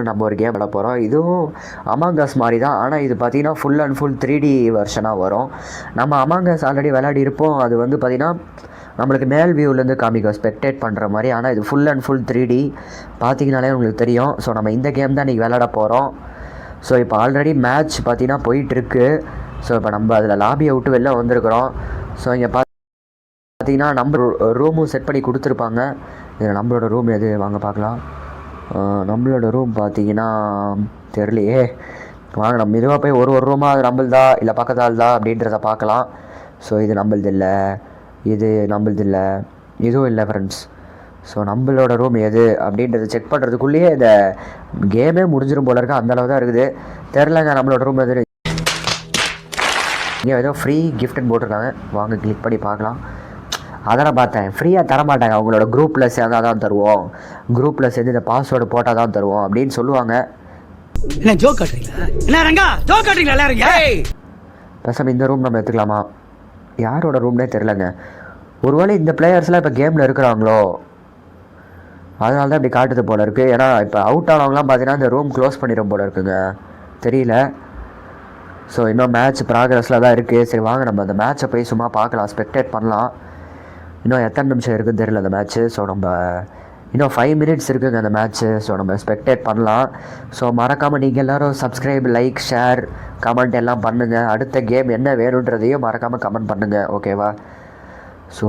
நம்ம ஒரு கேம் விளாட போகிறோம். இதுவும் அமாங்கஸ் மாதிரி தான். ஆனால் இது பார்த்திங்கன்னா ஃபுல் அண்ட் ஃபுல் 3D வெர்ஷனாக வரும். நம்ம அமாங்கஸ் ஆல்ரெடி விளையாடி இருப்போம். அது வந்து பார்த்திங்கன்னா நம்மளுக்கு மேல் வியூவிலேருந்து காமிக்கும் ஸ்பெக்டேட் பண்ணுற மாதிரி. ஆனால் இது ஃபுல் அண்ட் ஃபுல் 3D பார்த்திங்கனாலே உங்களுக்கு தெரியும். ஸோ நம்ம இந்த கேம் தான் இன்றைக்கி விளையாட போகிறோம். ஸோ இப்போ ஆல்ரெடி மேட்ச் பார்த்திங்கன்னா போயிட்டுருக்கு. ஸோ இப்போ நம்ம அதில் லாபியை விட்டு வெளில வந்திருக்கிறோம். ஸோ இங்கே பார்த்திங்கன்னா நம்ம ரூமும் செட் பண்ணி கொடுத்துருப்பாங்க. இதில் நம்மளோட ரூம் எது வாங்க பார்க்கலாம். நம்மளோட ரூம் பார்த்திங்கன்னா தெரியலையே. வாங்க நம்ம மெதுவாக போய் ஒரு ரூமாக அது நம்மள்தா இல்லை பக்கத்தால் தான் அப்படின்றத பார்க்கலாம். ஸோ இது நம்மளது இல்லை, இது நம்மளது இல்லை, இதுவும் இல்லை ஃப்ரெண்ட்ஸ். ஸோ நம்மளோட ரூம் எது அப்படின்றத செக் பண்ணுறதுக்குள்ளேயே இந்த கேமே முடிஞ்சிடும் போல இருக்குது. அந்தளவு தான் இருக்குது. தெரிலங்க நம்மளோட ரூம் எது. இங்கே ஏதோ ஃப்ரீ கிஃப்ட்டுன்னு போட்டிருக்காங்க. வாங்க கிளிக் பண்ணி பார்க்கலாம். அதெல்லாம் பார்த்தேன், ஃப்ரீயாக தரமாட்டாங்க. அவங்களோட குரூப்பில் சேர்ந்தால் தான் தருவோம், குரூப்பில் சேர்ந்து இந்த பாஸ்வேர்டு போட்டால் தான் தருவோம் அப்படின்னு சொல்லுவாங்க. என்ன ஜோக் காட்டுறீங்களா? என்ன ரங்கா ஜோக் காட்டுறீங்களா எல்லாரும்? பேசாமல் இந்த ரூம் நம்ம எடுத்துக்கலாமா? யாரோட ரூம்னே தெரிலங்க. ஒருவேளை இந்த பிளேயர்ஸ்லாம் இப்போ கேமில் இருக்கிறாங்களோ, அதனால தான் இப்படி காட்டுது போல இருக்குது. ஏன்னா இப்போ அவுட் ஆனவங்களாம் பார்த்தீங்கன்னா இந்த ரூம் க்ளோஸ் பண்ணிடும் போல இருக்குங்க, தெரியல. ஸோ இன்னும் மேட்ச் ப்ராக்ரஸில் தான் இருக்குது. சரி வாங்க நம்ம அந்த மேட்ச்சை போய் சும்மா பார்க்கலாம், ஸ்பெக்டேட் பண்ணலாம். இன்னும் எத்தனை நிமிஷம் இருக்குதுன்னு தெரியல அந்த மேட்ச்சு. ஸோ நம்ம இன்னும் 5 minutes இருக்குதுங்க அந்த மேட்ச்சு. ஸோ நம்ம ஸ்பெக்டேட் பண்ணலாம். ஸோ மறக்காமல் நீங்கள் எல்லோரும் சப்ஸ்கிரைப், லைக், ஷேர், கமெண்ட் எல்லாம் பண்ணுங்கள். அடுத்த கேம் என்ன வேணுன்றதையும் மறக்காமல் கமெண்ட் பண்ணுங்கள், ஓகேவா? ஸோ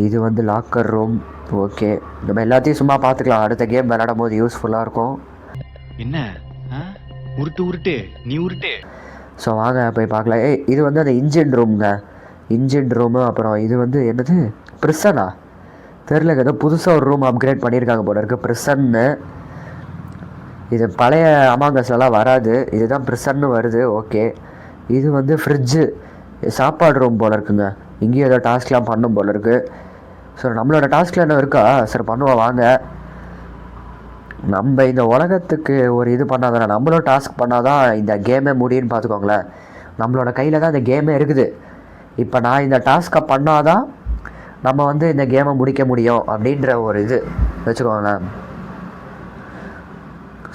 இது வந்து லாக்கர் ரூம். ஓகே, நம்ம எல்லாத்தையும் சும்மா பார்த்துக்கலாம். அடுத்த கேம் விளையாடும் போது யூஸ்ஃபுல்லாக இருக்கும். என்ன உருட்டு உருட்டு நீ உருட்டு. ஸோ வாங்க போய் பார்க்கலாம். இது வந்து அந்த இன்ஜின் ரூம்ங்க, இன்ஜின் ரூமு. அப்புறம் இது வந்து என்னது, ப்ரிசனா தெரில. ஏதோ புதுசாக ஒரு ரூம் அப்கிரேட் பண்ணியிருக்காங்க போல இருக்குது, ப்ரிசன்னு. இது பழைய அமாங்கஸ்லாம் வராது, இதுதான் ப்ரிசன்னு வருது. ஓகே, இது வந்து ஃப்ரிட்ஜு, சாப்பாடு ரூம் போல் இருக்குங்க. இங்கேயும் ஏதோ டாஸ்க்லாம் பண்ணும் போல் இருக்குது. ஸோ நம்மளோட டாஸ்கில் என்ன இருக்கா, சரி பண்ணுவோம் வாங்க. நம்ம இந்த உலகத்துக்கு ஒரு இது பண்ணாதானே, நம்மளும் டாஸ்க் பண்ணாதான் இந்த கேமே முடியும்னு பார்த்துக்கோங்களேன். நம்மளோட கையில் தான் இந்த கேமே இருக்குது. இப்போ நான் இந்த டாஸ்க்கை பண்ணாதான் நம்ம வந்து இந்த கேமை முடிக்க முடியும் அப்படின்ற ஒரு இது வச்சுக்கோங்களேன்.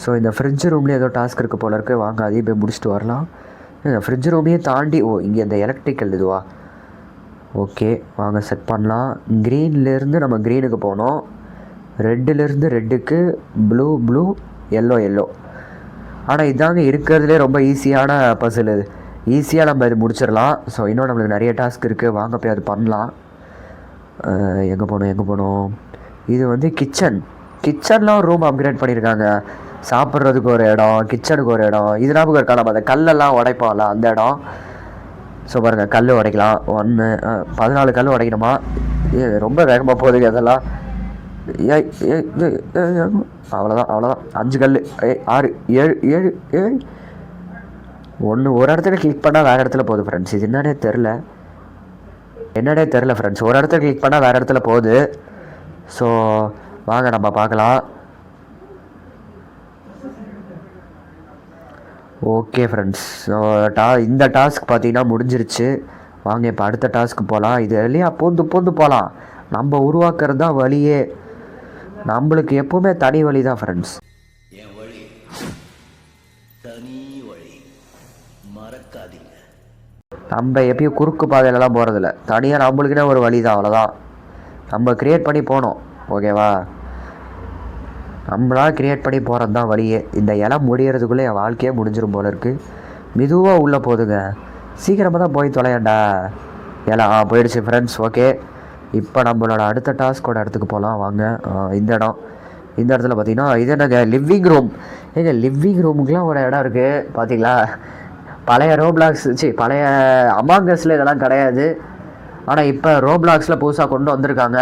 ஸோ இந்த ஃப்ரிட்ஜ் ரூம்லேயே ஏதோ டாஸ்க் இருக்குது போல இருக்குது. வாங்க அதையும் போய் முடிச்சுட்டு வரலாம். இந்த ஃப்ரிட்ஜ் ரூமையும் தாண்டி இங்கே இந்த எலக்ட்ரிக்கல் இதுவா? ஓகே வாங்க செட் பண்ணலாம். க்ரீன்லேருந்து நம்ம க்ரீனுக்கு போனோம், ரெட்டுலேருந்து ரெட்டுக்கு, ப்ளூ எல்லோ. ஆனால் இதாங்க இருக்கிறதுலே ரொம்ப ஈஸியான பசில். இது ஈஸியாக நம்ம இது முடிச்சிடலாம். ஸோ இன்னும் நம்மளுக்கு நிறைய டாஸ்க் இருக்குது, வாங்க போய் அது பண்ணலாம். எங்கே போகணும்? இது வந்து கிச்சன்லாம் ஒரு ரூம் அப்கிரேட் பண்ணியிருக்காங்க. சாப்பிட்றதுக்கு ஒரு இடம், கிச்சனுக்கு ஒரு இடம். இது ஞாபகம் இருக்கா, நம்ம அந்த கல்லெல்லாம் உடைப்போம்ல அந்த இடம். ஸோ பாருங்கள், கல் உடைக்கலாம். 14 கல் உடைக்கணுமா? ரொம்ப வேகமாக போகுதுங்க அதெல்லாம். அவ்வளோதான் 5 கல், 6, 7 ஒரு இடத்துல கிளிக் பண்ணால் வேறு இடத்துல போகுது ஃப்ரெண்ட்ஸ். இது என்னன்னே தெரில ஃப்ரெண்ட்ஸ். ஒரு இடத்துல கிளிக் பண்ணால் வேறு இடத்துல போகுது. ஸோ வாங்க நம்ம பார்க்கலாம். ஓகே ஃப்ரெண்ட்ஸ், ஸோ இந்த டாஸ்க் பார்த்தீங்கன்னா முடிஞ்சிருச்சு. வாங்க இப்போ அடுத்த டாஸ்க்கு போகலாம். இது இல்லையா, பூந்து போகலாம். நம்ம உருவாக்குறது தான் வழியே. நம்மளுக்கு எப்போவுமே தனி வழி தான் ஃப்ரெண்ட்ஸ். நம்ம எப்பயும் குறுக்கு பாதையிலலாம் போகிறதில்ல, தனியாக நம்மளுக்குன்னே ஒரு வழி தான், அவ்வளோதான். நம்ம க்ரியேட் பண்ணி போகணும், ஓகேவா? நம்மளால் க்ரியேட் பண்ணி போகிறது தான் வழியே. இந்த இலம் முடியறதுக்குள்ளே என் வாழ்க்கையே முடிஞ்சிடும் போல இருக்குது. மெதுவாக உள்ளே போகுதுங்க, சீக்கிரமாக தான் போய் தொலையண்டா. இலம் போயிடுச்சு ஃப்ரெண்ட்ஸ். ஓகே, இப்போ நம்மளோட அடுத்த டாஸ்கோட இடத்துக்கு போகலாம் வாங்க. இந்த இடத்துல பார்த்தீங்கன்னா இது என்னங்க, லிவிங் ரூம். லிவிங் ரூமுக்கெலாம் ஒரு இடம் இருக்குது பார்த்தீங்களா? பழைய பழைய அமாங்கஸில் இதெல்லாம் கிடையாது. ஆனால் இப்போ ரோப்ளாக்ஸில் புதுசாக கொண்டு வந்திருக்காங்க.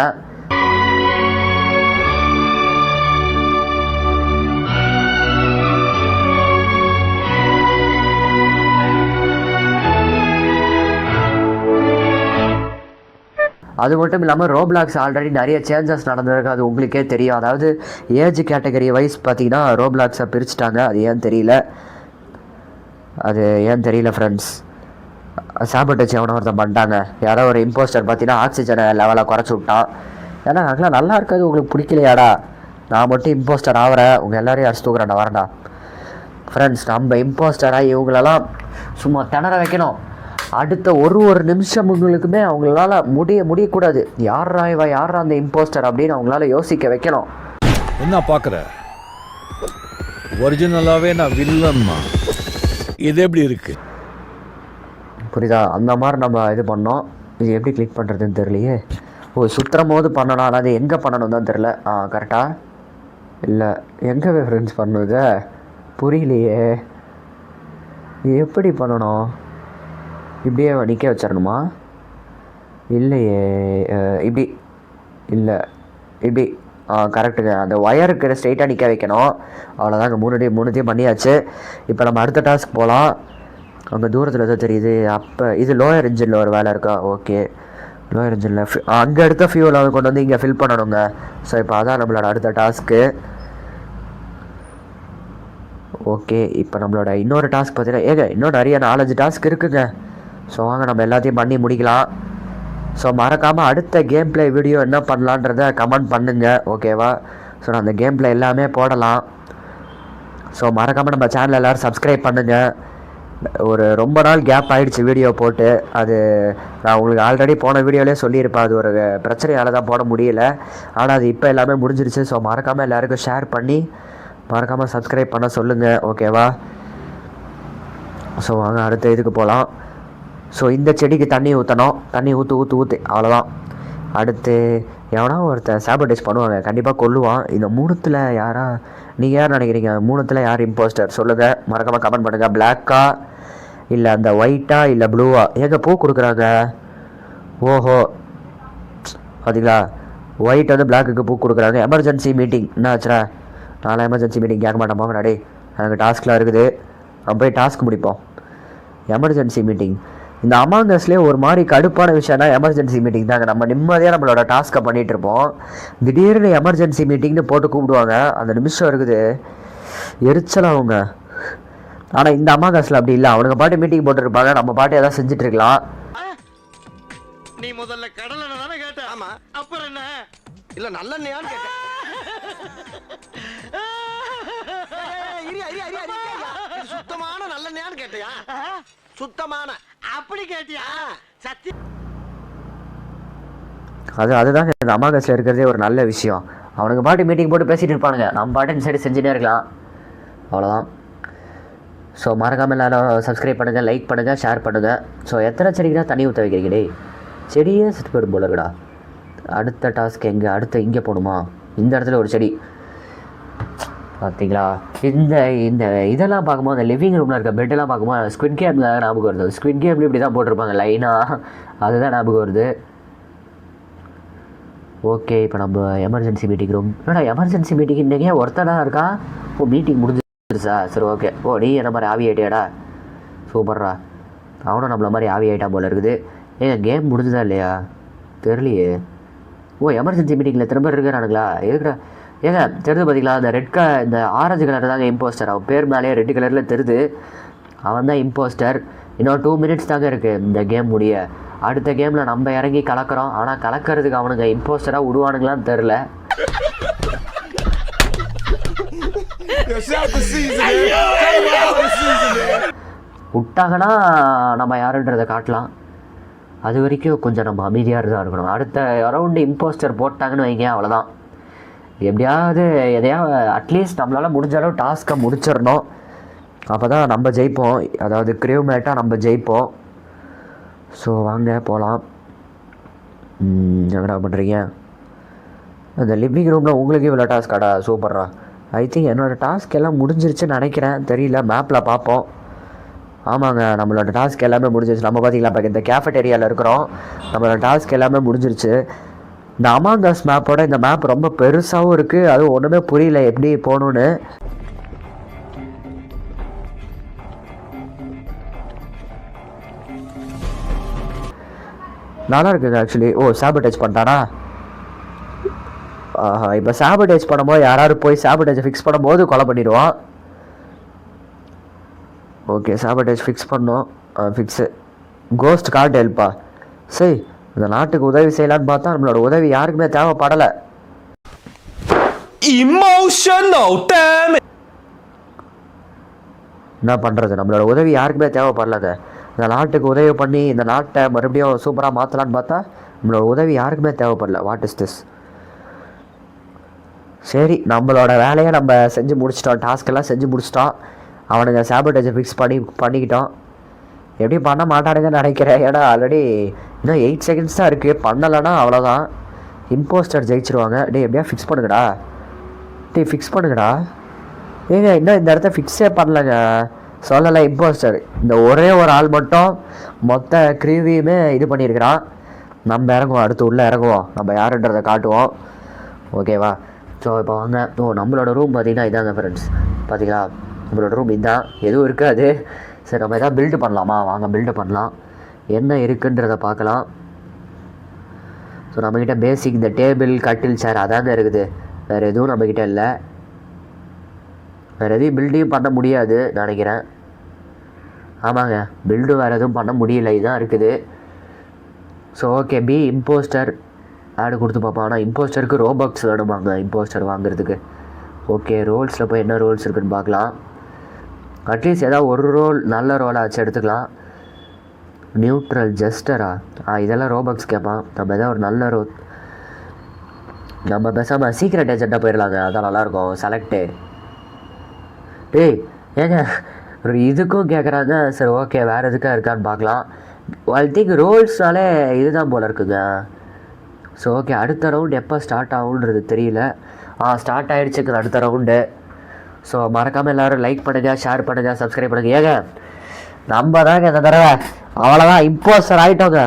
அது மட்டும் இல்லாமல் ரோப்ளாக்ஸ் ஆல்ரெடி நிறைய சேஞ்சஸ் நடந்திருக்கு, அது உங்களுக்கே தெரியும். அதாவது ஏஜ் கேட்டகரி வைஸ் பார்த்தீங்கன்னா ரோப்ளாக்ஸை பிரிச்சுட்டாங்க. அது ஏன் தெரியல ஃப்ரெண்ட்ஸ். சாப்பிட்டுச்சு எவனோ ஒருத்தன் பண்ணிட்டாங்க. யாரோ ஒரு இம்போஸ்டர் பார்த்தீங்கன்னா ஆக்சிஜனை லெவலை குறைச்சி விட்டான். ஏன்னா அதெல்லாம் நல்லா இருக்காது, உங்களுக்கு பிடிக்கலையாடா? நான் மட்டும் இம்போஸ்டர் ஆகிறேன், உங்கள் எல்லோரையும் அடிச்சு தூக்குறேன்டா, வரேன்டா. ஃப்ரெண்ட்ஸ் நம்ம இம்போஸ்டராக இவங்களெல்லாம் சும்மா திணற வைக்கணும். அடுத்த ஒரு நிமிஷங்களுக்குமே அவங்களால முடியக்கூடாது. யாரா இவ, யாரா அந்த இம்போஸ்டர் அப்படின்னு அவங்களால யோசிக்க வைக்கணும். என்ன பார்க்குற? ஒரிஜினலாகவே நான் வில்லன்மா. இது எப்படி இருக்கு? புரியுதா? அந்த மாதிரி நம்ம இது பண்ணோம். இது எப்படி கிளிக் பண்ணுறதுன்னு தெரியலையே. சுற்றுற போது பண்ணணும், ஆனால் அது எங்கே பண்ணணும் தான் தெரில. கரெக்டாக இல்லை, எங்கே ஃப்ரெண்ட்ஸ் பண்ணுது புரியலையே. எப்படி பண்ணணும்? இப்படியே நிற்க வச்சிடணுமா? இல்லையே, இப்படி இல்லை, இப்படி கரெக்டுங்க. அந்த ஒயருக்கு ஸ்ட்ரெயிட்டாக நிற்க வைக்கணும். அவ்வளோதாங்க. மூணுத்தையும் பண்ணியாச்சு. இப்போ நம்ம அடுத்த டாஸ்க் போகலாம். அங்கே தூரத்தில் தான் தெரியுது. அப்போ இது லோயர் இன்ஜினில் ஒரு வேலை இருக்கா? ஓகே, லோயர் இன்ஜினில் அங்கே எடுத்த ஃபியூல் அதை கொண்டு வந்து இங்கே ஃபில் பண்ணணுங்க. ஸோ இப்போ அதான் நம்மளோட அடுத்த டாஸ்க்கு. ஓகே, இப்போ நம்மளோட இன்னொரு டாஸ்க் பார்த்தீங்கன்னா இன்னும் நிறைய 4-5 டாஸ்க் இருக்குங்க. ஸோ வாங்க நம்ம எல்லாத்தையும் பண்ணி முடிக்கலாம். ஸோ மறக்காமல் அடுத்த கேம் பிளே வீடியோ என்ன பண்ணலான்றதை கமெண்ட் பண்ணுங்கள், ஓகேவா? ஸோ நான் அந்த கேம் பிளே எல்லாமே போடலாம். ஸோ மறக்காமல் நம்ம சேனல் எல்லோரும் சப்ஸ்கிரைப் பண்ணுங்கள். ஒரு ரொம்ப நாள் கேப் ஆகிடுச்சு வீடியோ போட்டு. அது நான் உங்களுக்கு ஆல்ரெடி போன வீடியோலேயே சொல்லியிருப்பேன். அது ஒரு பிரச்சனையால் தான் போட முடியல. ஆனால் அது இப்போ எல்லாமே முடிஞ்சிருச்சு. ஸோ மறக்காமல் எல்லாருக்கும் ஷேர் பண்ணி மறக்காமல் சப்ஸ்கிரைப் பண்ண சொல்லுங்கள், ஓகேவா? ஸோ வாங்க அடுத்த இதுக்கு போகலாம். ஸோ இந்த செடிக்கு தண்ணி ஊற்றணும். தண்ணி ஊற்று அவ்வளோதான். அடுத்து எவனா ஒருத்தன் சாபடேஜ் பண்ணுவாங்க, கண்டிப்பாக கொல்லுவான். இந்த 3த்தில் யாரா நீங்கள் யார் நினைக்கிறீங்க? 3த்தில் யார் இம்போஸ்டர் சொல்லுங்கள், மறக்காமல் கமெண்ட் பண்ணுங்கள். பிளாக்கா இல்லை அந்த ஒயிட்டா இல்லை ப்ளூவா? ஏங்க பூ கொடுக்குறாங்க. ஓஹோ, பார்த்தீங்களா? ஒயிட் வந்து பிளாக்குக்கு பூ கொடுக்குறாங்க. எமர்ஜென்சி மீட்டிங் என்ன ஆச்சுடா? நானும் எமர்ஜென்சி மீட்டிங் கேட்க மாட்டேன் போங்க நடே. எனக்கு டாஸ்க்லாம் இருக்குது, நம்ம போய் டாஸ்க் முடிப்போம். எமர்ஜென்சி மீட்டிங் இந்த அமாங்கஸ்லேயே ஒரு மாதிரி கடுப்பான விஷயம்னா எமர்ஜென்சி மீட்டிங் தாங்க. நம்ம நிம்மதியாக நம்மளோட டாஸ்க்கை பண்ணிகிட்டு இருப்போம். திடீர்னு எமர்ஜென்சி மீட்டிங்னு போட்டு கூப்பிடுவாங்க. அந்த நிமிஷம் இருக்குது எரிச்சலாகுங்க. ஆனால் இந்த அமாங்கஸில் அப்படி இல்லை. அவனுங்க பாட்டு மீட்டிங் போட்டுருப்பாங்க, நம்ம பாட்டு எதாவது செஞ்சுட்டு இருக்கலாம். நீ முதல்ல கடலை தானே கேட்ட? ஆமா, அப்புறம் என்ன? இல்ல நல்லெண்ணெயான்னு கேட்டேன். சுத்தமான நல்லெண்ணெயான்னு கேட்டியா? சுத்தமான அப்படி கேட்டியா? சத்தி அதுதாங்க இந்த அமாங்கஸில் இருக்கிறதே ஒரு நல்ல விஷயம். அவனுங்க பாட்டு மீட்டிங் போட்டு பேசிகிட்டு இருப்பானுங்க, நம்ம பாட்டு இந்த சைடு செஞ்சுட்டே இருக்கலாம். அவ்வளோதான். ஸோ மறக்காமல் எல்லாரும் சப்ஸ்கிரைப் பண்ணுங்கள், லைக் பண்ணுங்கள், ஷேர் பண்ணுங்கள். ஸோ எத்தனை செடிக்கு தான் தண்ணி ஊற்ற வைக்கிறீங்கடே? செடியே செத்து போயிடும் போல இருக்கடா. அடுத்த டாஸ்க் எங்கே? அடுத்த இங்கே போகணுமா? இந்த இடத்துல ஒரு செடி பார்த்தீங்களா? இந்த இந்த இதெல்லாம் பார்க்கும்போது அந்த லிவிங் ரூமில் இருக்க பெட்டெல்லாம் பார்க்கும்போது ஸ்குவிட் கேம் தான் ஞாபகம் வருது. ஸ்குவிட் கேம்லேயும் இப்படி தான் போட்டிருப்பாங்க லைனாக, அதுதான் ஞாபகம் வருது. ஓகே, இப்போ நம்ம எமர்ஜென்சி மீட்டிங் ரூம். ஏன்னா எமர்ஜென்சி மீட்டிங் இன்றைக்கே ஒருத்தனாக இருக்கா? மீட்டிங் முடிஞ்சிருச்சா? சரி, ஓகே. நீ என்ன மாதிரி ஆவி ஆகிட்டியாடா? சூப்பர்ரா. அவனும் நம்மள மாதிரி ஆவி ஆகிட்டான் போல இருக்குது. கேம் முடிஞ்சுதா இல்லையா தெரியலையே. எமர்ஜென்சி மீட்டிங்கில் திரும்ப இருக்கிறானுங்களா? இருக்கிற தெரியுது பார்த்தீங்களா? அந்த இந்த ஆரஞ்சு கலர் தாங்க இம்போஸ்டர். அவன் பேர் மேலேயே ரெட் கலரில் தெரியுது. அவன் தான் இம்போஸ்டர். இன்னும் 2 மினிட்ஸ் தாங்க இருக்குது இந்த கேம் முடிய. அடுத்த கேமில் நம்ம இறங்கி கலக்கிறோம். ஆனால் கலக்கிறதுக்கு அவனுங்க இம்போஸ்டராக விடுவானுங்களான்னு தெரில. விட்டாங்கன்னா நம்ம யாருன்றதை காட்டலாம். அது வரைக்கும் கொஞ்சம் நம்ம அமைதியாக தான் இருக்கணும். அடுத்த ரவுண்டு இம்போஸ்டர் போட்டாங்கன்னு வைங்க, அவ்வளோதான். எப்படியாவது எதையாவது அட்லீஸ்ட் நம்மளால் முடிஞ்ச அளவு டாஸ்க்கை முடிச்சிடணும். அப்போ தான் நம்ம ஜெயிப்போம். அதாவது கிரேவ்மேட்டாக நம்ம ஜெயிப்போம். ஸோ வாங்க போகலாம். என்னடா பண்ணுறீங்க? அந்த லிவிங் ரூமில் உங்களுக்கு இவ்வளோ டாஸ்க்காடா? சூப்பர்ரா. ஐ திங்க் என்னோடய டாஸ்க் எல்லாம் முடிஞ்சிருச்சுன்னு நினைக்கிறேன், தெரியல. மேப்பில் பார்ப்போம். ஆமாங்க, நம்மளோட டாஸ்க் எல்லாமே முடிஞ்சிருச்சு. நம்ம பார்த்தீங்களா இப்போ இந்த கேஃபட்டேரியாவில் இருக்கிறோம். நம்மளோட டாஸ்க் எல்லாமே முடிஞ்சிருச்சு. இந்த அமாங்கஸ் மேப்போட இந்த மேப் ரொம்ப பெருசாகவும் இருக்குது. அதுவும் ஒன்றுமே புரியல எப்படி போகணுன்னு. நல்லா இருக்குங்க ஆக்சுவலி. சாபடேஜ் பண்ணிட்டானா? இப்போ சாபடேஜ் பண்ணும்போது யாராவது போய் சாபடேஜை ஃபிக்ஸ் பண்ணும்போது கொலை பண்ணிடுவான். ஓகே, சாபடேஜ் ஃபிக்ஸ் பண்ணோம். ஃபிக்ஸு கோஸ்ட் கார்டு ஹெல்ப்பா? சரி, இந்த நாட்டுக்கு உதவி செய்யலான்னு பார்த்தா நம்மளோட உதவி யாருக்குமே தேவைப்படலை. என்ன பண்ணுறது, நம்மளோட உதவி யாருக்குமே தேவைப்படலங்க. இந்த நாட்டுக்கு உதவி பண்ணி இந்த நாட்டை மறுபடியும் சூப்பராக மாற்றலான்னு பார்த்தா நம்மளோட உதவி யாருக்குமே தேவைப்படல. What is this? சரி, நம்மளோட வேலையை நம்ம செஞ்சு முடிச்சிட்டோம், டாஸ்க்கெல்லாம் செஞ்சு முடிச்சிட்டோம். அவனுங்க சாபோட்டேஜை ஃபிக்ஸ் பண்ணிக்கிட்டோம். எப்படி பண்ண மாட்டானுங்கன்னு நினைக்கிறேன். ஏன்னா ஆல்ரெடி இன்னும் 8 செகண்ட்ஸ் தான் இருக்குது. பண்ணலைன்னா அவ்வளோதான், இம்போஸ்டர் ஜெயிச்சிருவாங்க. எப்படியா ஃபிக்ஸ் பண்ணுங்கடா, ஃபிக்ஸ் பண்ணுங்கடா. ஏங்க இன்னும் இந்த இடத்த ஃபிக்ஸே பண்ணலைங்க, சொல்லலை இம்போஸ்டர். இந்த ஒரே ஒரு ஆள் மட்டும் மொத்த க்ரீவியுமே இது பண்ணியிருக்கிறான். நம்ம இறங்குவோம், அடுத்து உள்ளே இறங்குவோம், நம்ம யாருன்றதை காட்டுவோம். ஓகேவா? ஸோ இப்போ வாங்க. நம்மளோட ரூம் பார்த்தீங்கன்னா இதாங்க ஃப்ரெண்ட்ஸ். பார்த்தீங்களா, நம்மளோட ரூம் இதுதான், எதுவும் இருக்காது. சரி, நம்ம எதாவது பில்டு பண்ணலாமா? வாங்க பில்டு பண்ணலாம். என்ன இருக்குன்றதை பார்க்கலாம். ஸோ நம்மக்கிட்ட பேசிக் இந்த டேபிள் கட்டில் சேர் அதாங்க இருக்குது, வேறு எதுவும் நம்மக்கிட்ட இல்லை. வேறு எதுவும் பில்டையும் பண்ண முடியாது நினைக்கிறேன். ஆமாங்க, பில்டு வேறு எதுவும் பண்ண முடியல, இதுதான் இருக்குது. ஸோ ஓகே, பி இம்போஸ்டர் ஆடு கொடுத்து பார்ப்போம். ஆனால் இம்போஸ்டருக்கு ரோபாக்ஸ் வேணுமாங்க இம்போஸ்டர் வாங்குறதுக்கு. ஓகே, ரோல்ஸில் போய் என்ன ரோல்ஸ் இருக்குதுன்னு பார்க்கலாம். அட்லீஸ்ட் ஏதாவது ஒரு ரோல் நல்ல ரோலாக வச்சு எடுத்துக்கலாம். நியூட்ரல் ஜஸ்டரா? இதெல்லாம் ரோபாக்ஸ் கேட்பான். நம்ம எதாவது ஒரு நல்ல ரோல், நம்ம பேசாமல் சீக்ரெட் ஏஜெண்ட்டாக போயிடலாங்க, அதான் நல்லாயிருக்கும். செலக்டு. ஏங்க இதுக்கும் கேட்குறாங்க. சரி ஓகே, வேறு எதுக்காக இருக்கான்னு பார்க்கலாம். ஐ திங்க் ரோல்ஸ்னாலே இதுதான் போல் இருக்குங்க. ஸோ ஓகே, அடுத்த ரவுண்டு எப்போ ஸ்டார்ட் ஆகுன்றது தெரியல. ஸ்டார்ட் ஆகிடுச்சுங்க அடுத்த ரவுண்டு. ஸோ மறக்காமல் எல்லோரும் லைக் பண்ணுங்கள், ஷேர் பண்ணுங்கள், சப்ஸ்கிரைப் பண்ணுங்கள். ஏங்க நம்ம தாங்க இந்த தடவை அவ்வளோதான் இம்போஸ்டர் ஆகிட்டோங்க.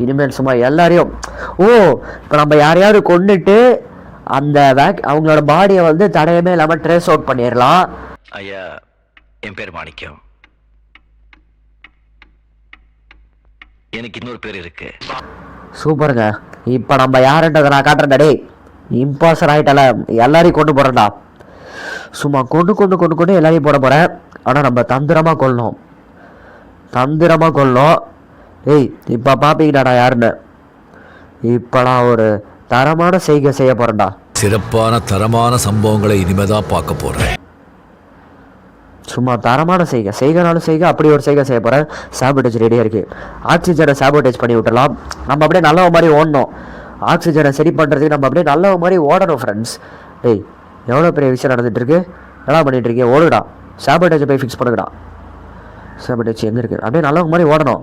இனிமேல் சும்மா எல்லாரையும் இப்போ நம்ம யாரையாவது கொண்டுட்டு அந்த அவங்களோட பாடியை வந்து தடையமே இல்லாமல் ட்ரேஸ் அவுட் பண்ணிடலாம். ஐயா, என் பேர் மாணிக்கம். எனக்கு இன்னொரு பேர் இருக்கு. சூப்பருங்க. இப்போ நம்ம யாருன்றதை நான் காட்டுறேன்டா. இம்போஸ்டர் ஆகிட்டால, எல்லாரையும் கொண்டு போகிறேன்டா. சும்மா கொண்டு எல்லாரையும் போட போகிறேன். ஆனால் நம்ம தந்திரமாக கொள்ளணும். இப்போ பார்ப்பீங்கடாடா யாருன்னு. இப்போ நான் ஒரு தரமான செய்கை செய்ய போகிறேன்டா. சிறப்பான தரமான சம்பவங்களை இனிமேதான் பார்க்க போறேன். சும்மா தரமான செய்கைனாலும் செய்கை, அப்படி ஒரு செய்கை செய்ய போகிறேன். சாபோட்டேஜ் ரெடியாக இருக்குது. ஆக்சிஜனை சாபோட்டேஜ் பண்ணி விட்டுடலாம். நம்ம அப்படியே நல்ல மாதிரி ஓடணும். ஆக்சிஜனை சரி பண்ணுறதுக்கு நம்ம அப்படியே நல்ல மாதிரி ஓடணும் ஃப்ரெண்ட்ஸ். எவ்வளோ பெரிய விஷயம் நடந்துகிட்ருக்கு, நல்லா பண்ணிகிட்ருக்கேன். ஓடுடா, சாபோட்டேஜை போய் ஃபிக்ஸ் பண்ணுங்கடா. சாபோட்டேஜ் எங்கே இருக்குது? அப்படியே நல்ல மாதிரி ஓடணும்.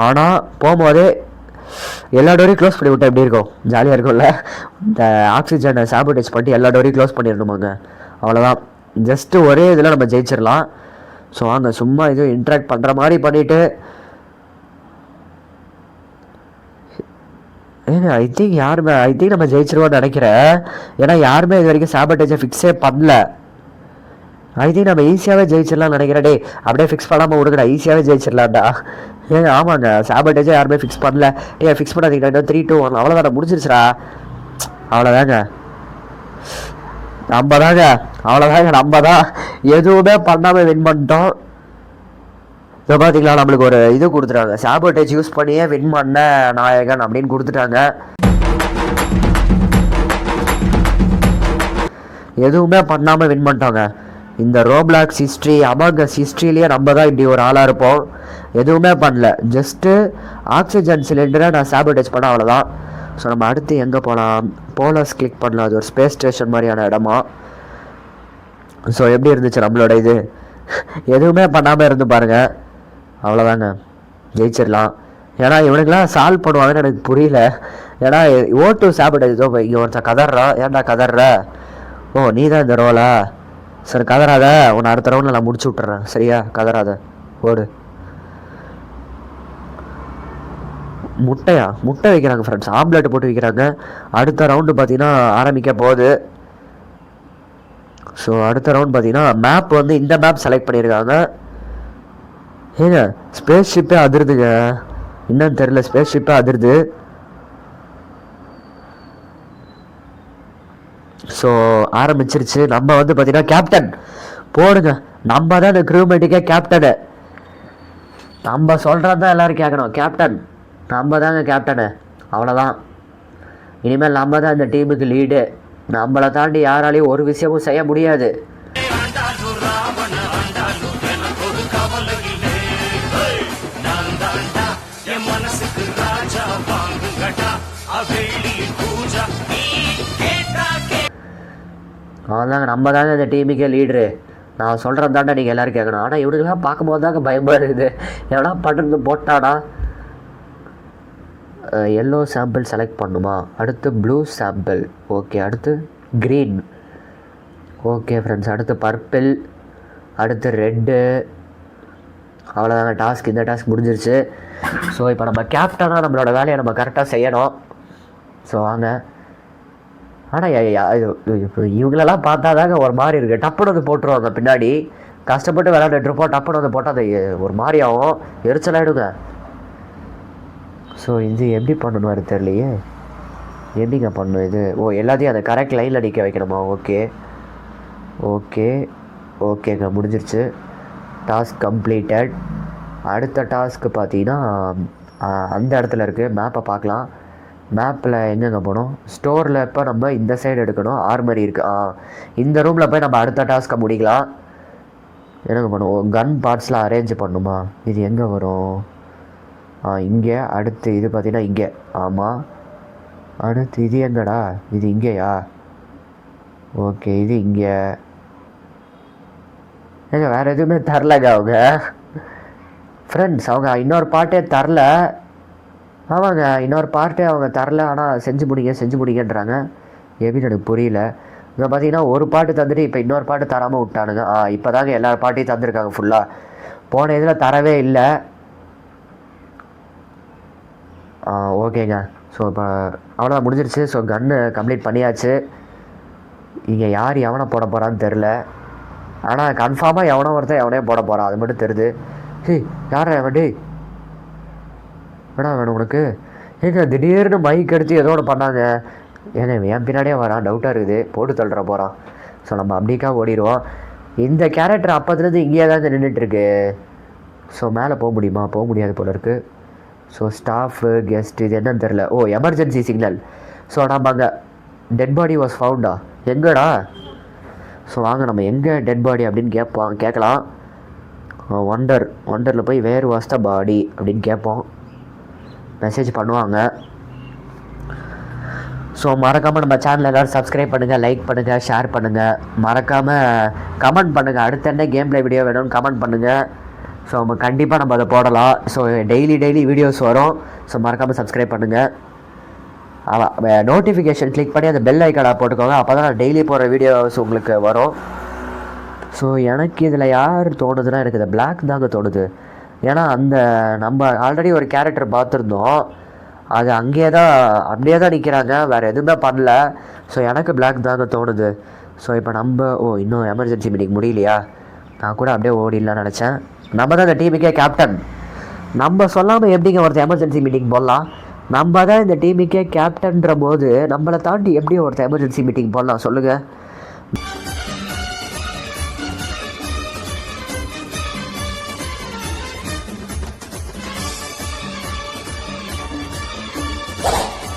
ஆனால் போகும்போதே எல்லா டோரையும் க்ளோஸ் பண்ணி விட்டால் எப்படி இருக்கும்? ஜாலியாக இருக்கும்ல. இந்த ஆக்சிஜனை சாபோட்டேஜ் பண்ணிட்டு எல்லா டோரையும் க்ளோஸ் பண்ணிடணுமாங்க. அவ்வளோதான், ஜஸ்ட்டு ஒரே இதில் நம்ம ஜெயிச்சிடலாம். ஸோ வாங்க, சும்மா இதுவும் இன்ட்ராக்ட் பண்ணுற மாதிரி பண்ணிவிட்டு. ஐ திங்க் நம்ம ஜெயிச்சிருவோம்னு நினைக்கிறேன். ஏன்னா யாருமே இது வரைக்கும் சாபோட்டேஜை ஃபிக்ஸே பண்ணல. ஐ திங்க் நம்ம ஈஸியாகவே ஜெயிச்சிடலாம்னு நினைக்கிறேன். அப்படியே ஃபிக்ஸ் பண்ணாமல் விடுங்கடா, ஈஸியாகவே ஜெயிச்சிடலாம்டா. ஆமாங்க, சாபோட்டேஜே யாருமே ஃபிக்ஸ் பண்ணல. ஃபிக்ஸ் பண்ணாதீங்கடா. 3, 2, 1 அவ்வளோதான், முடிஞ்சிருச்சுடா. அவ்வளோதாங்க, நம்ம தான் எதுவுமே பண்ணாமல் வின் பண்ணிட்டோம். இப்போ பார்த்தீங்களா, நம்மளுக்கு ஒரு இது கொடுத்துட்டாங்க, சாபோட்டேஜ் யூஸ் பண்ணியே வின் பண்ண நாயகன் அப்படின்னு கொடுத்துட்டாங்க. எதுவுமே பண்ணாமல் வின் பண்ணிட்டோங்க. இந்த ரோப்ளாக்ஸ் ஹிஸ்ட்ரி, அமாங்கஸ் ஹிஸ்ட்ரியிலேயே நம்ம தான் இப்படி ஒரு ஆளாக இருப்போம். எதுவுமே பண்ணல, ஜஸ்ட்டு ஆக்சிஜன் சிலிண்டரை நான் சாபோட்டேஜ் பண்ண, அவ்வளோதான். ஸோ நம்ம அடுத்து எங்கே போகலாம்? போலஸ் கிளிக் பண்ணலாம். அது ஒரு ஸ்பேஸ் ஸ்டேஷன் மாதிரியான இடமா. ஸோ எப்படி இருந்துச்சு நம்மளோட இது? எதுவுமே பண்ணாமல் இருந்து பாருங்கள், அவ்வளோதாங்க, ஜெயிச்சிடலாம். ஏன்னா இவனுக்கெல்லாம் சால்வ் பண்ணுவாங்கன்னு எனக்கு புரியல. ஏன்னா ஓட்டு சாப்பிட்டது இதோ இங்கே ஒருத்தன் கதறான். ஏன்டா கதற? நீ தான் இந்த ரோலா? சரி கதறாத, உன்னை அடுத்த ரவுண்டில் நான் முடிச்சு விட்டுறேன், சரியா? கதறாத, ஓடு. முட்டை வைக்கிறாங்க ஃப்ரெண்ட்ஸ், ஆம்லெட் போட்டு வைக்கிறாங்க. அடுத்த ரவுண்டு பார்த்தீங்கன்னா ஆரம்பிக்க போகுது. ஸோ அடுத்த ரவுண்ட் பார்த்தீங்கன்னா மேப் வந்து இந்த மேப் செலக்ட் பண்ணியிருக்காங்க. ஸ்பேஸ் ஷிப்பே அதிருதுங்க, என்னன்னு தெரியல, ஸ்பேஸ் ஷிப்பே அதிருது. ஸோ ஆரம்பிச்சிருச்சு. நம்ம வந்து பார்த்தீங்கன்னா கேப்டன் போடுங்க, நம்ம தான் இந்த க்ரூமேட்டுக்கே கேப்டனு. நம்ம சொல்கிறது தான் எல்லோரும் கேட்கணும். கேப்டன் நம்ம தாங்க கேப்டனு, அவ்வளோதான். இனிமேல் நம்ம தான் இந்த டீமுக்கு லீடு. நம்மளை தாண்டி யாராலையும் ஒரு விஷயமும் செய்ய முடியாது. அதாங்க நம்ம தாங்க இந்த டீமுக்கே லீட்ரு. நான் சொல்கிறது தாண்டா நீங்கள் எல்லோரும் கேட்கணும். ஆனால் இவனுங்களாம் பார்க்கும்போது தாங்க பயமாக இருக்குது. எவ்வளோ பண்ணுறது போட்டானா. எல்லோ சாம்பிள் செலக்ட் பண்ணுமா, அடுத்து ப்ளூ சாம்பிள், ஓகே, அடுத்து க்ரீன், ஓகே ஃப்ரெண்ட்ஸ், அடுத்து பர்பிள், அடுத்து ரெட்டு. அவ்வளோதாங்க டாஸ்க். இந்த டாஸ்க் முடிஞ்சிருச்சு. ஸோ இப்போ நம்ம கேப்டனாக நம்மளோட வேலையை நம்ம கரெக்டாக செய்யணும். ஸோ வாங்க. ஆனால் இவங்களெல்லாம் பார்த்தா தாங்க ஒரு மாதிரி இருக்குது. டப்புன்னு வந்து போட்டுருவாங்க பின்னாடி. கஷ்டப்பட்டு விளையாண்டுட்ருப்போம், டப்புன்னு வந்து போட்டால் அது ஒரு மாதிரி ஆகும், எரிச்சலாகிடுங்க. ஸோ இது எப்படி பண்ணணும் தெரியலையே. எப்படிங்க பண்ணணும் இது? ஓ, எல்லாத்தையும் அந்த கரெக்ட் லைனில் நிற்க வைக்கணுமா? ஓகே ஓகே ஓகேங்க, முடிஞ்சிருச்சு. Task completed. அடுத்த டாஸ்க்கு பார்த்தீங்கன்னா அந்த இடத்துல இருக்குது. மேப்பை பார்க்கலாம். மேப்பில் எங்கெங்கே போகணும்? ஸ்டோரில் இப்போ நம்ம இந்த சைடு எடுக்கணும். ஆர்மரி இருக்குது. இந்த ரூமில் போய் நம்ம அடுத்த டாஸ்க்கை முடிக்கலாம். என்னங்க பண்ணுவோம்? கன் பார்ட்ஸ்லாம் அரேஞ்ச் பண்ணணுமா? இது எங்கே வரும்? இங்கே. அடுத்து இது பார்த்தீங்கன்னா இங்கே. ஆமாம். அடுத்து இது எங்கடா? இது இங்கேயா? ஓகே, இது இங்கே. ஏங்க வேறு எதுவுமே தரலங்க அவங்க ஃப்ரெண்ட்ஸ். அவங்க இன்னொரு பாட்டே தரல. ஆமாங்க, இன்னொரு பார்ட்டே அவங்க தரல. ஆனால் செஞ்சு முடிங்கன்றாங்க. எப்படின்னு எனக்கு புரியல. இங்கே பார்த்தீங்கன்னா ஒரு பாட்டு தந்துட்டு இப்போ இன்னொரு பாட்டு தராமல் விட்டானுங்க. இப்போ தாங்க எல்லா பாட்டையும் தந்துருக்காங்க ஃபுல்லாக. போன இதில் தரவே இல்லை. ஓகேங்க. ஸோ இப்போ அவ்வளோதான், முடிஞ்சிருச்சு. ஸோ கன்னு கம்ப்ளீட் பண்ணியாச்சு. இங்கே யார் எவனை போட போகிறான்னு தெரில. ஆனால் கன்ஃபார்மாக எவனோ ஒருத்தன் எவனே போட போகிறான், அது மட்டும் தெரியுது. யாரா வண்டி? வேணா வேணும் உனக்கு? ஏங்க திடீர்னு மைக் எடுத்து ஏதோ ஒன்று பண்ணாங்க. ஏங்க என் பின்னாடியே வரான், டவுட்டாக இருக்குது. போட்டு தள்ளுற போகிறான். ஸோ நம்ம அப்படிக்கா ஓடிடுவோம். இந்த கேரக்டர் அப்போதுலேருந்து இங்கேயே தான் நின்றுட்டுருக்கு. ஸோ மேலே போக முடியுமா? போக முடியாது போல இருக்குது. ஸோ ஸ்டாஃபு, கெஸ்ட், இது என்னன்னு தெரில. ஓ, எமர்ஜென்சி சிக்னல். ஸோ நம்ம அங்கே டெட் பாடி வாஸ் ஃபவுண்டா? எங்கடா? ஸோ வாங்க நம்ம எங்கே டெட் பாடி அப்படின்னு கேட்கலாம். ஒண்டரில் போய் வேர் வாஸ் த பாடி அப்படின்னு கேட்போம். மெசேஜ் பண்ணுவாங்க. ஸோ மறக்காமல் நம்ம சேனல் எல்லோரும் சப்ஸ்கிரைப் பண்ணுங்கள், லைக் பண்ணுங்கள், ஷேர் பண்ணுங்கள். மறக்காமல் கமெண்ட் பண்ணுங்கள். அடுத்த என்ன கேம் பிளே வீடியோ வேணும்னு கமெண்ட் பண்ணுங்கள். ஸோ நம்ம கண்டிப்பாக நம்ம அதை போடலாம். ஸோ டெய்லி வீடியோஸ் வரும். ஸோ மறக்காமல் சப்ஸ்கிரைப் பண்ணுங்கள். நோட்டிஃபிகேஷன் கிளிக் பண்ணி அந்த பெல் ஐக்கானை போட்டுக்கோங்க. அப்போ தான் நான் டெய்லி போகிற வீடியோஸ் உங்களுக்கு வரும். ஸோ எனக்கு இதில் யார் தோணுதுன்னா எனக்கு இந்த பிளாக் தாங்க தோணுது. ஏன்னா அந்த நம்ம ஆல்ரெடி ஒரு கேரக்டர் பார்த்துருந்தோம், அது அப்படியே தான் நிற்கிறாங்க, வேறு எதுவுமே பண்ணல. ஸோ எனக்கு பிளாக் தாங்க தோணுது. ஸோ இப்போ நம்ம இன்னும் எமர்ஜென்சி மீட்டிங் முடியலையா? நான் கூட அப்படியே ஓடிடலான்னு நினச்சேன். நம்ம தான் இந்த டீமுக்கே கேப்டன். நம்ம சொல்லாமல் எப்படிங்க ஒருத்தர் எமர்ஜென்சி மீட்டிங் போடலாம்? நம்ம தான் இந்த டீமுக்கே கேப்டன்ற போது நம்மளை தாண்டி எப்படி ஒருத்தர் எமர்ஜென்சி மீட்டிங் போடலாம் சொல்லுங்கள்?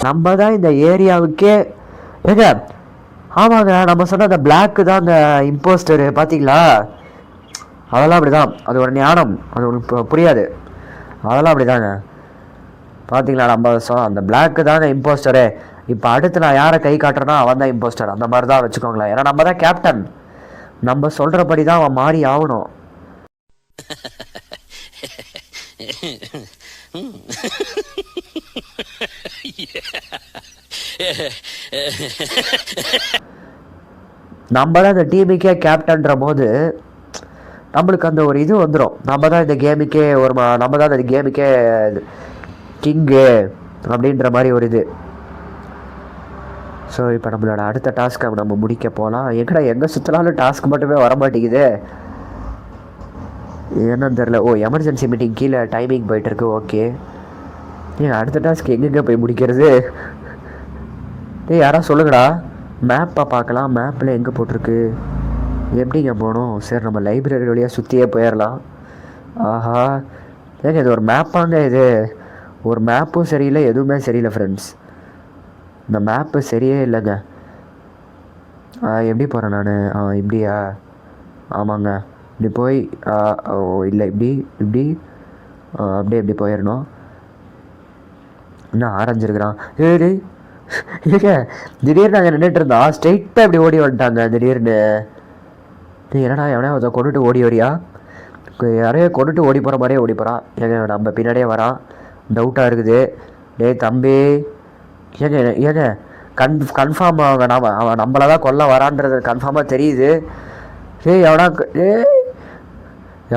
நம்ம தான் இந்த ஏரியாவுக்கே ஏங்க. ஆமாங்க, நம்ம சொன்ன அந்த பிளாக்கு தான் அந்த இம்போஸ்டரு, பார்த்தீங்களா? அதெல்லாம் அப்படி தான். அது ஒரு ஞானம், அது உங்களுக்கு புரியாது. அதெல்லாம் அப்படி தாங்க. பார்த்தீங்களா, நம்ம சொன்ன அந்த பிளாக்கு தாங்க இம்போஸ்டரு. இப்போ அடுத்து நான் யாரை கை காட்டுறேன்னா அவன் தான் இம்போஸ்டர். அந்த மாதிரி தான் வச்சுக்கோங்களேன். ஏன்னா நம்ம தான் கேப்டன். நம்ம சொல்கிறபடி தான் அவன் மாறி ஆகணும். நம்ம தான் இந்த டீமுக்கே கேப்டன்ற போது நம்மளுக்கு அந்த ஒரு இது வந்துடும். நம்ம தான் இந்த கேமுக்கே நம்ம தான் இந்த கேமுக்கே கிங்கு அப்படின்ற மாதிரி ஒரு இது. ஸோ இப்போ நம்மளோட அடுத்த டாஸ்க்கை நம்ம முடிக்க போகலாம். எங்கே சுற்றினாலும் டாஸ்க் மட்டுமே வர மாட்டேங்குது, என்னன்னு தெரில. எமர்ஜென்சி மீட்டிங் கீழே டைமிங் போயிட்டுருக்கு. ஓகே, அடுத்த டாஸ்க் எங்கெங்கே போய் முடிக்கிறது? யாராவது சொல்லுங்கடா. மேப்பை பார்க்கலாம். மேப்பில் எங்கே போட்டிருக்கு? எப்படிங்க போகணும்? சரி, நம்ம லைப்ரரி வழியாக சுற்றியே போயிடலாம். ஆஹா, ஏங்க இது ஒரு மேப்பாங்க? இது ஒரு மேப்பும் சரியில்லை, எதுவுமே சரியில்லை ஃப்ரெண்ட்ஸ். இந்த மேப்பு சரியே இல்லைங்க. எப்படி போகிறேன் நான்? இப்படியா? ஆமாங்க, இப்படி போய் இல்லை, இப்படி அப்படியே இப்படி போயிடணும். இன்னும் ஆரஞ்சிருக்கிறான். ஏடி ஏங்க திடீர்னு நாங்கள் நின்றுட்டு இருந்தோம், ஸ்ட்ரெயிட்டாக இப்படி ஓடி வந்துட்டாங்க திடீர்னு. நீ என்னடா எவனையா ஒருத்தன் கொண்டுட்டு ஓடி வரியா, யாரையோ கொண்டுட்டு ஓடி போகிற மாதிரியே ஓடி போகிறான். ஏங்க நம்ம பின்னாடியே வரான், டவுட்டாக இருக்குது. டேய் தம்பி, ஏங்க ஏங்க கன்ஃபார்ம் அவன் நம்மளை தான் கொல்ல வரான்றது கன்ஃபார்மாக தெரியுது. ஏய் எவனா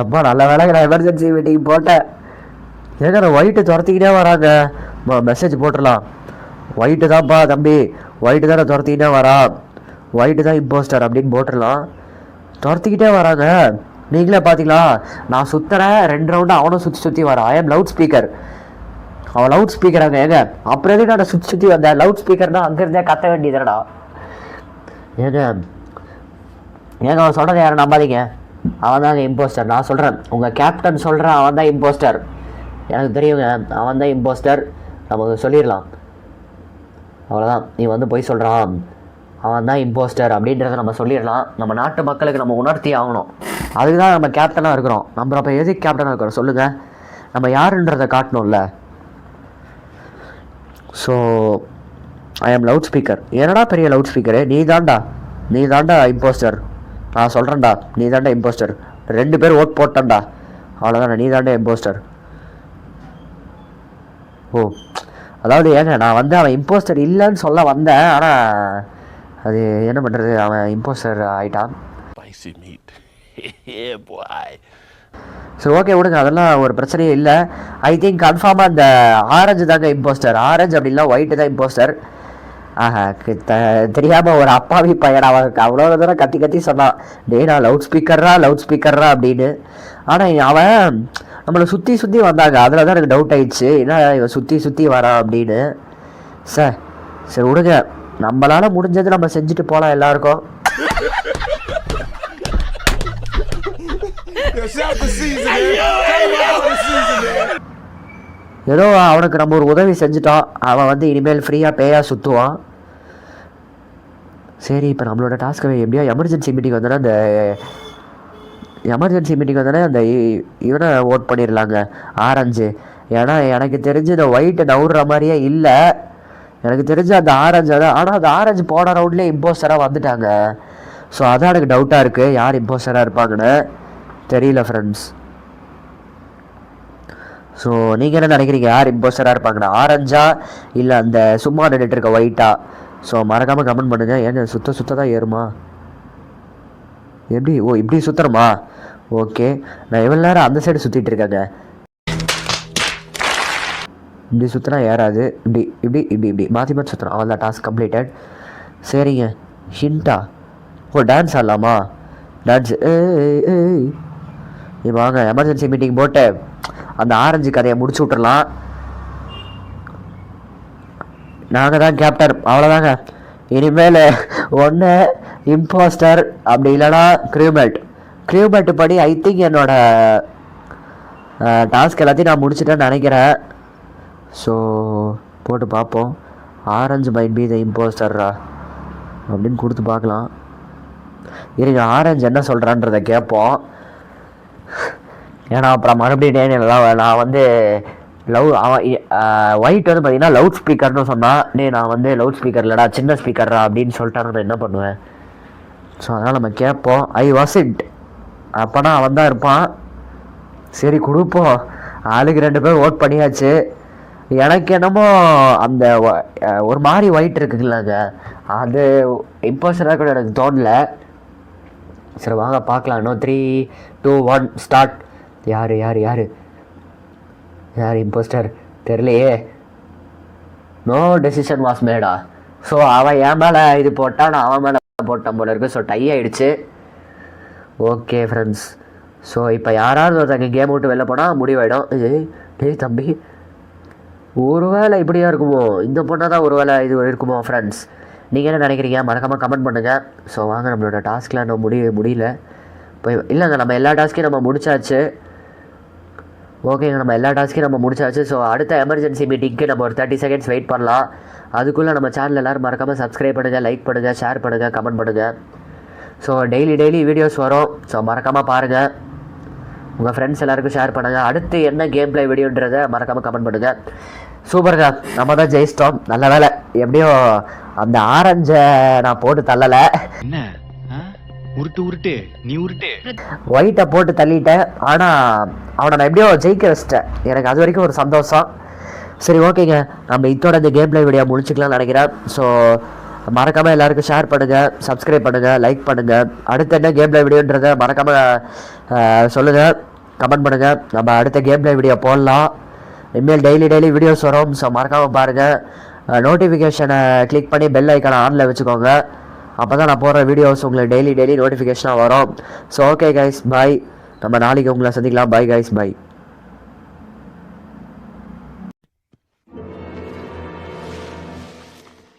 எப்பா நல்ல வேலை நான் எமர்ஜென்சி மீட்டிங் போட்டேன். ஏங்க நான் ஒயிட்டு துரத்திக்கிட்டே வராங்க, மெசேஜ் போட்டுடலாம். ஒயிட்டு தான்ப்பா தம்பி, ஒயிட்டு தானே துரத்திக்கிட்டே வரா, ஒயிட்டு தான் இம்போஸ்டர் அப்படின்னு போட்டுடலாம். துரத்திக்கிட்டே வராங்க, நீங்களே பார்த்தீங்களா? நான் சுற்றுறேன் 2 ரவுண்டு, அவனும் சுற்றி வரான். ஐ எம் லவுட் ஸ்பீக்கர், அவன் லவுட் ஸ்பீக்கராங்க. ஏங்க அப்புறம் எதுக்கு நான் சுற்றி வந்தேன்? லவுட் ஸ்பீக்கர்னா அங்கேருந்தே கத்த வேண்டியதுடா. ஏங்க ஏங்க அவன் சொல்கிறத யாரும் நம்பாதீங்க, அவன் தாங்க இம்போஸ்டர். நான் சொல்கிறேன், உங்கள் கேப்டன் சொல்கிறேன், அவன் தான் இம்போஸ்டர். எனக்கு தெரியுங்க, அவன் தான் இம்போஸ்டர். நமக்கு சொல்லிடலாம், அவ்வளோதான். நீ வந்து போய் சொல்கிறான், அவன் தான் இம்போஸ்டர் அப்படின்றத நம்ம சொல்லிடலாம். நம்ம நாட்டு மக்களுக்கு நம்ம உணர்த்தி ஆகணும். அதுக்கு தான் நம்ம கேப்டனாக இருக்கிறோம். நம்ம அப்போ எதுக்கு கேப்டனாக இருக்கிறோம் சொல்லுங்கள்? நம்ம யாருன்றதை காட்டணும்ல. So I am loud speaker. என்னடா பெரிய லவுட் ஸ்பீக்கரு, நீ தாண்டா இம்போஸ்டர். நான் சொல்கிறேன்டா, நீ தாண்டா இம்போஸ்டர். 2 பேர் ஓட் போட்டேன்டா, அவ்வளோதானே, நீ தாண்டா இம்போஸ்டர். ஓ அதாவது ஏங்க நான் வந்து அவன் இம்போஸ்டர் இல்லைன்னு சொல்ல வந்தேன், ஆனால் அது என்ன பண்ணுறது, அவன் இம்போஸ்டர் ஆகிட்டான். சரி ஓகே விடுங்க, அதெல்லாம் ஒரு பிரச்சனையே இல்லை. ஐ திங்க் கன்ஃபார்மாக அந்த ஆரஞ்சு தாங்க இம்போஸ்டர். ஆரஞ்சு அப்படின்னா ஒயிட்டு தான் இம்போஸ்டர். ஆஹா தெரியாமல் ஒரு அப்பாவி பையன் அவனுக்கு அவ்வளோ தூரம் கத்தி சொன்னான், டேய் நான் லவுட் ஸ்பீக்கர்ரா அப்படின்னு. ஆனால் அவன் நம்மளை சுற்றி வந்தாங்க, அதில் தான் எனக்கு டவுட் ஆயிடுச்சு, ஏன்னா இவன் சுற்றி வரான் அப்படின்னு. சரி விடுங்க, நம்மளால் முடிஞ்சது நம்ம செஞ்சுட்டு போகலாம் எல்லாருக்கும். ஏதோ அவனுக்கு நம்ம ஒரு உதவி செஞ்சுட்டோம், அவன் வந்து இனிமேல் ஃப்ரீயாக பேயாக சுற்றுவான். சரி இப்போ நம்மளோட டாஸ்க்கை எப்படியோ எமர்ஜென்சி மீட்டிங் வந்தோன்னா அந்த இவனை ஓட் பண்ணிடலாங்க, ஆரஞ்சு. ஏன்னா எனக்கு தெரிஞ்சு இந்த ஒயிட்டு நவுற மாதிரியே இல்லை, எனக்கு தெரிஞ்சு அந்த ஆரஞ்சு தான். ஆனால் அந்த ஆரஞ்சு போன ரவுண்ட்லேயே இம்போஸ்டராக வந்துட்டாங்க. ஸோ அதான் எனக்கு டவுட்டாக இருக்குது, யார் இம்போஸ்டராக இருப்பாங்கன்னு தெரியல ஃப்ரெண்ட்ஸ். ஸோ நீங்கள் என்ன நினைக்கிறீங்க, யார் இம்போஸ்டராக இருப்பாங்கண்ணா, ஆரஞ்சா இல்லை அந்த சும்மா நின்றுட்டு இருக்க ஒயிட்டா? ஸோ மறக்காமல் கமெண்ட் பண்ணுங்கள். ஏங்க சுத்த தான் ஏறுமா, எப்படி? ஓ இப்படி சுற்றுறமா, ஓகே. நான் எவ்வளோ நேரம் அந்த சைடு சுற்றிட்டு இருக்கேங்க, இப்படி சுற்றினா ஏறாது, இப்படி மாற்றி சுற்றுறோம். அவள் தான் டாஸ்க் கம்ப்ளீட்டட். சரிங்க, ஹிண்டா? ஓ டான்ஸ் ஆடலாமா, டான்ஸ். வாங்க எமர்ஜென்சி மீட்டிங் போட்டு அந்த ஆரஞ்சு கதையை முடிச்சு விட்டுறலாம். நாங்கள் தான் கேப்டன், அவ்வளோதாங்க. இனிமேல் ஒன்று இம்போஸ்டர் அப்படி இல்லைனா க்ரூமேட் படி ஐ திங்க் என்னோட டாஸ்க் எல்லாத்தையும் நான் முடிச்சுட்டேன்னு நினைக்கிறேன். ஸோ போட்டு பார்ப்போம், ஆரஞ்சு மைட் பி த இம்போஸ்டர்ரா அப்படின்னு கொடுத்து பார்க்கலாம். இருங்க ஆரஞ்சு என்ன சொல்கிறான்றதை கேட்போம். ஏன்னா அப்புறம் மறுபடியும் நான் வந்து ஒயிட் வந்து பார்த்தீங்கன்னா லவுட் ஸ்பீக்கர்னு சொன்னால், நான் வந்து லவுட் ஸ்பீக்கர் இல்லைடா சின்ன ஸ்பீக்கர்ரா அப்படின்னு சொல்லிட்டாரு, நான் என்ன பண்ணுவேன்? ஸோ அதனால் நம்ம கேட்போம். ஐ வாஸ் இட், அப்போனா அவன் தான் இருப்பான். சரி கொடுப்போம், ஆளுக்கு 2 பேர் ஓட் பண்ணியாச்சு. எனக்கு என்னமோ அந்த ஒரு மாதிரி ஒயிட் இருக்குங்களாங்க, அது இம்போஸ்டராக கூட எனக்கு தோணலை. சரி வாங்க பார்க்கலாம். இன்னும் 3, 2, 1 ஸ்டார்ட். யார் இம்போஸ்டர் தெரியலையே. No decision was made. So அவன் என் மேலே இது போட்டான், நான் அவன் மேலே போட்டான் போல இருக்கு. ஸோ டை ஆகிடுச்சு. ஓகே ஃப்ரெண்ட்ஸ், ஸோ இப்போ யாராவது ஒருத்தங்க கேம் விட்டு வெளில போனால் முடிவாயிடும். டேய் தம்பி, ஒருவேளை இப்படியா இருக்குமோ, இந்த பொண்ணாக தான் ஒருவேளை இது இருக்குமோ ஃப்ரெண்ட்ஸ்? நீங்கள் என்ன நினைக்கிறீங்க மறக்காமல் கமெண்ட் பண்ணுங்கள். ஸோ வாங்க நம்மளோட டாஸ்க்லாம் நம்ம முடியல போய் இல்லைங்க, நம்ம எல்லா டாஸ்க்கையும் நம்ம முடிச்சாச்சு. ஓகேங்க, நம்ம எல்லா டாஸ்க்கையும் நம்ம முடிச்சாச்சு. ஸோ அடுத்த எமர்ஜென்சி மீட்டிங்க்கு நம்ம ஒரு 30 செகண்ட்ஸ் வெயிட் பண்ணலாம். அதுக்குள்ளே நம்ம சேனல் எல்லோரும் மறக்காமல் சப்ஸ்கிரைப் பண்ணுங்கள், லைக் பண்ணுங்கள், ஷேர் பண்ணுங்கள், கமெண்ட் பண்ணுங்கள். ஸோ டெய்லி வீடியோஸ் வரும். ஸோ மறக்காமல் பாருங்கள், உங்கள் ஃப்ரெண்ட்ஸ் எல்லாருக்கும் ஷேர் பண்ணுங்கள். அடுத்து என்ன கேம் பிளே வீடியோன்றதை மறக்காமல் கமெண்ட் பண்ணுங்கள். சூப்பர்ங்க, நம்ம தான் ஜெயிச்சிட்டோம், நல்ல வேலை. எப்படியோ அந்த ஆரஞ்சை நான் போட்டு தள்ளலை, என்ன உருட்டு உருட்டு நீ உருட்டு. ஒயிட்டை போட்டு தள்ளிட்டேன். ஆனால் அவனை நான் எப்படியோ ஜெயிக்க வச்சிட்டேன். எனக்கு அது வரைக்கும் ஒரு சந்தோஷம். சரி ஓகேங்க, நம்ம இதோட இந்த கேம் பிளே வீடியோ முடிச்சுக்கலாம்னு நினைக்கிறேன். ஸோ மறக்காமல் எல்லாருக்கும் ஷேர் பண்ணுங்கள், சப்ஸ்கிரைப் பண்ணுங்கள், லைக் பண்ணுங்கள். அடுத்த என்ன கேம் பிளே வீடியோன்றதை மறக்காமல் சொல்லுங்கள், கமெண்ட் பண்ணுங்கள். நம்ம அடுத்த கேம் பிளே வீடியோ போடலாம். இனிமேல் டெய்லி வீடியோஸ் வரும். ஸோ மறக்காமல் பாருங்கள். நோட்டிஃபிகேஷனை கிளிக் பண்ணி பெல் ஐக்கானை ஆனில் வச்சுக்கோங்க. அப்போ தான் நான் போடுற வீடியோஸ் உங்களுக்கு டெய்லி நோட்டிஃபிகேஷனாக வரும். ஸோ ஓகே கைஸ், பாய். நம்ம நாளைக்கு உங்களை சந்திக்கலாம். பாய் கைஸ், பாய்.